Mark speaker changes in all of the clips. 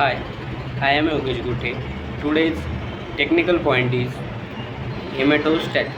Speaker 1: Hi, I am Yogesh Gute. Today's technical point is hematostat-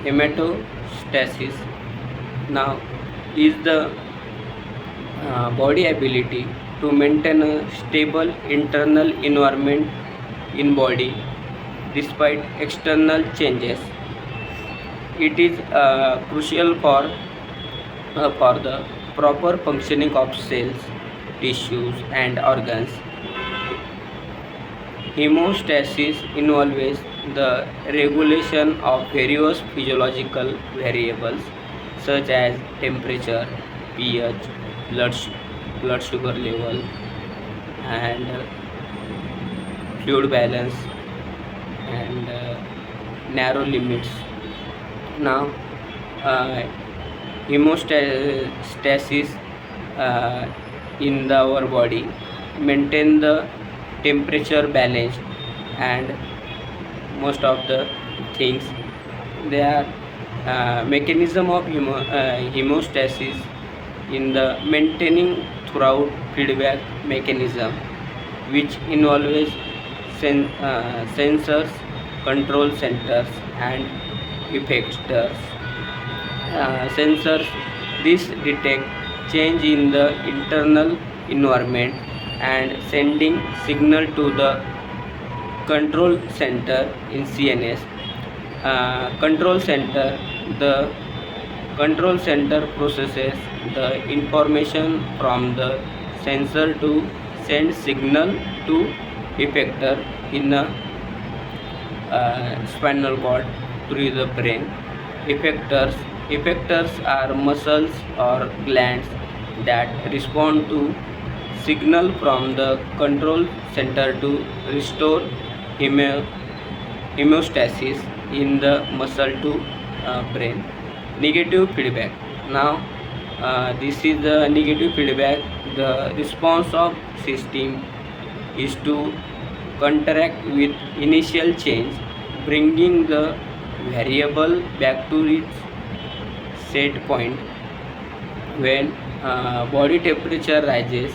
Speaker 1: hematostasis. Now, is the body ability to maintain a stable internal environment in body despite external changes. It is crucial for the proper functioning of cells, tissues, and organs. Hemostasis involves the regulation of various physiological variables such as temperature, pH, blood sugar level, and fluid balance and narrow limits. Now, uh, hemostasis uh, in our body maintain the temperature balanced, and most of the things they are mechanism of hemostasis in the maintaining throughout feedback mechanism, which involves sensors, control centers, and effectors. Sensors this detect change in the internal environment and sending signal to the control center in CNS. Control center the control center processes the information from the sensor to send signal to effector in a spinal cord through the brain. Effectors are muscles or glands that respond to signal from the control center to restore hemostasis in the muscle to brain. Negative feedback. Now, this is the negative feedback. The response of system is to counteract with initial change, bringing the variable back to its set point. When body temperature rises,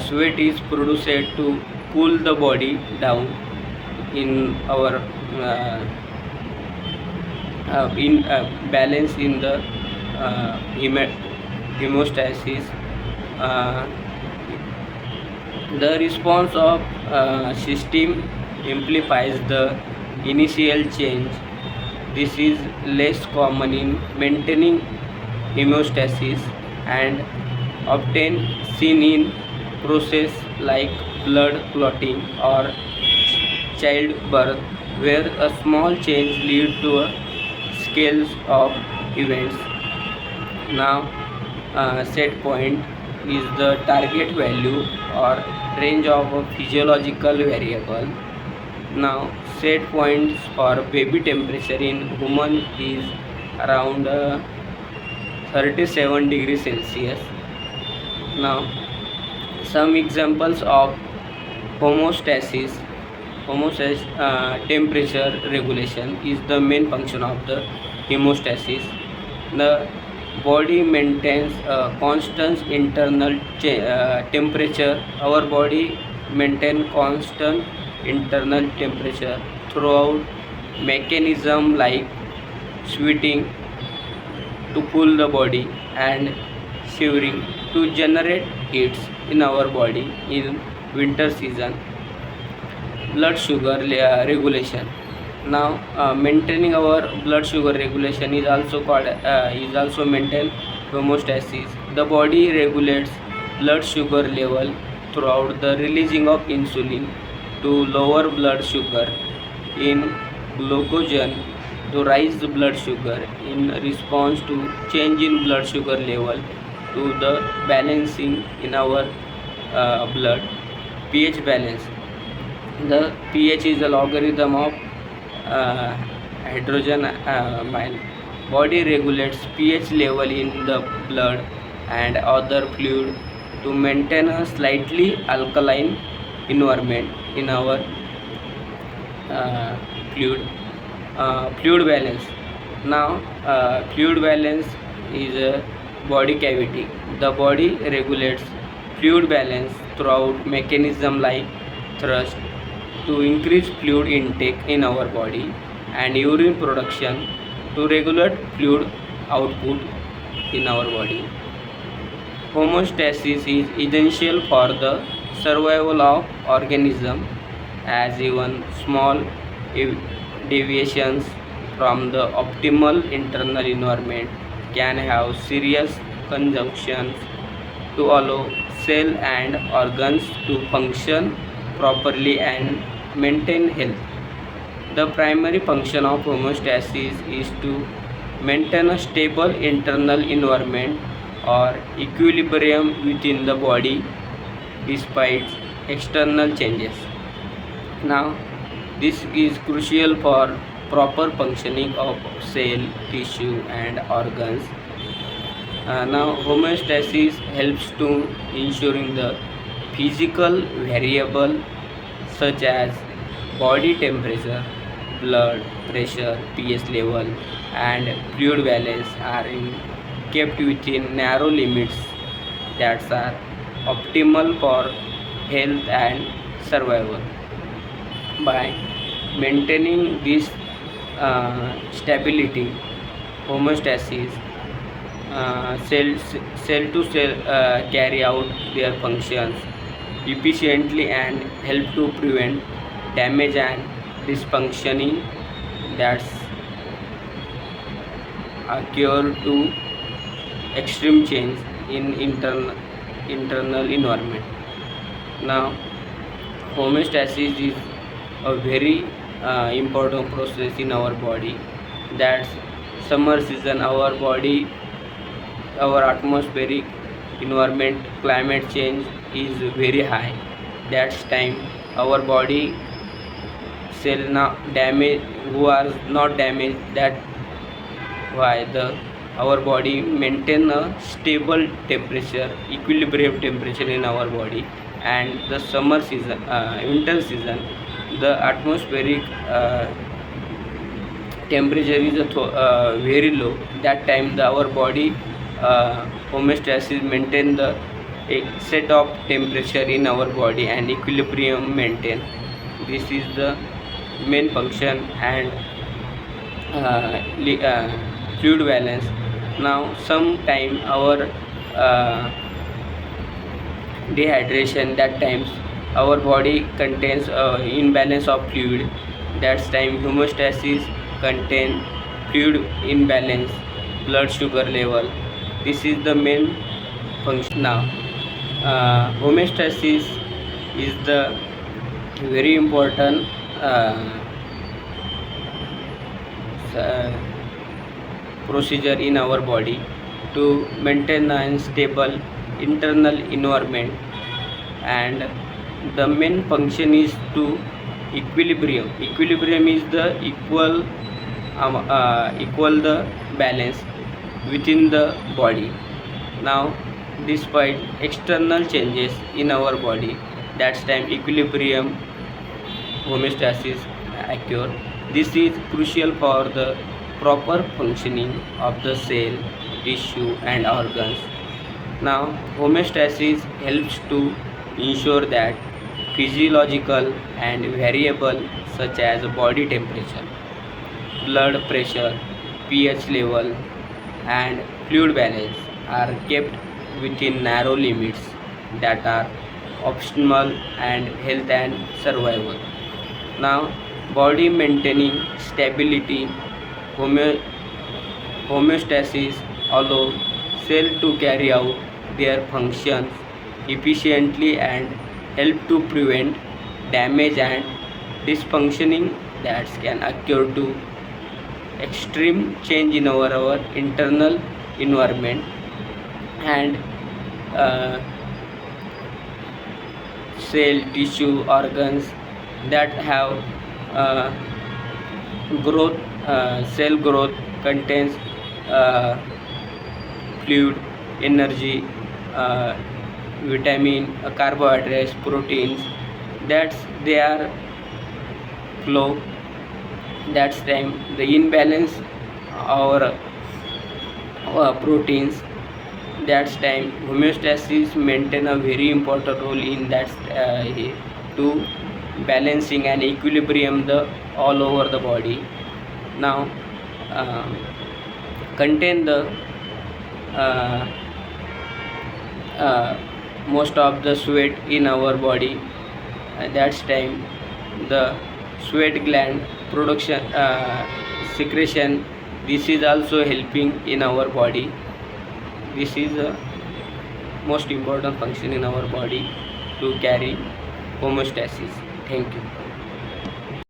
Speaker 1: sweat is produced to cool the body down in our in balance in the hemostasis. Uh, the response of system amplifies the initial change. This is less common in maintaining hemostasis and often seen in process like blood clotting or childbirth, where a small change leads to a scale of events. Now, set point is the target value or range of a physiological variable. Now, set points for baby temperature in human is around 37 degrees Celsius. Now, some examples of homeostasis. Temperature regulation is the main function of the hemostasis. The body maintains a constant internal temperature. Our body maintains constant internal temperature throughout mechanism like sweating to cool the body and shivering to generate heat in our body in winter season. Blood sugar regulation. Now, maintaining our blood sugar regulation is also maintain homeostasis. The body regulates blood sugar level throughout the releasing of insulin to lower blood sugar in glucagon to rise the blood sugar in response to change in blood sugar level to the balancing in our blood. pH balance. The pH is a logarithm of hydrogen ion. Body regulates pH level in the blood and other fluid to maintain a slightly alkaline environment in our fluid. Fluid balance. Now, fluid balance is a body cavity. The body regulates fluid balance throughout mechanism like thrust to increase fluid intake in our body, and urine production to regulate fluid output in our body. Homeostasis is essential for the survival of organism, as even small deviations from the optimal internal environment can have serious consequences to allow cell and organs to function properly and maintain health. The primary function of homeostasis is to maintain a stable internal environment or equilibrium within the body despite external changes. Now, this is crucial for proper functioning of cell, tissue, and organs. Now, homeostasis helps to ensuring the physical variable such as body temperature, blood pressure, pH level, and fluid balance are kept within narrow limits that are optimal for health and survival. By maintaining this stability, homeostasis, cell to cell carry out their functions efficiently and help to prevent damage and dysfunctioning that's occur to extreme change in internal environment. Now, homeostasis is a very important process in our body. That's summer season, our atmospheric environment climate change is very high. That's time our body cell not damage who are not damaged, that why the our body maintain a stable temperature, equilibrium temperature in our body. And the summer season, winter season, the atmospheric temperature is very low. That time our body homeostasis maintain the a set of temperature in our body and equilibrium maintain. This is the main function. And fluid balance. Now, sometime our dehydration, that times our body contains imbalance of fluid. That's time homeostasis contain fluid imbalance, blood sugar level. This is the main function. Now, homeostasis is the very important procedure in our body to maintain a stable internal environment. And the main function is to equilibrium is the equal the balance within the body. Now, despite external changes in our body, that's time equilibrium homeostasis occur. This is crucial for the proper functioning of the cell, tissue, and organs. Now, homeostasis helps to ensure that physiological and variable such as body temperature, blood pressure, pH level, and fluid balance are kept within narrow limits that are optimal and health and survival. Now, body maintaining stability, homeostasis allow cell to carry out their functions efficiently and help to prevent damage and dysfunctioning that can occur to extreme change in our internal environment. And cell, tissue, organs that have growth, cell growth contains fluid, energy, vitamin, carbohydrates, proteins. That's they are flow. That's time the imbalance or proteins That's time homeostasis maintain a very important role in that to balancing and equilibrium the all over the body. Now uh, contain the uh, most of the sweat in our body. That's time the sweat gland production secretion, this is also helping in our body. This is the most important function in our body to carry homeostasis. Thank you.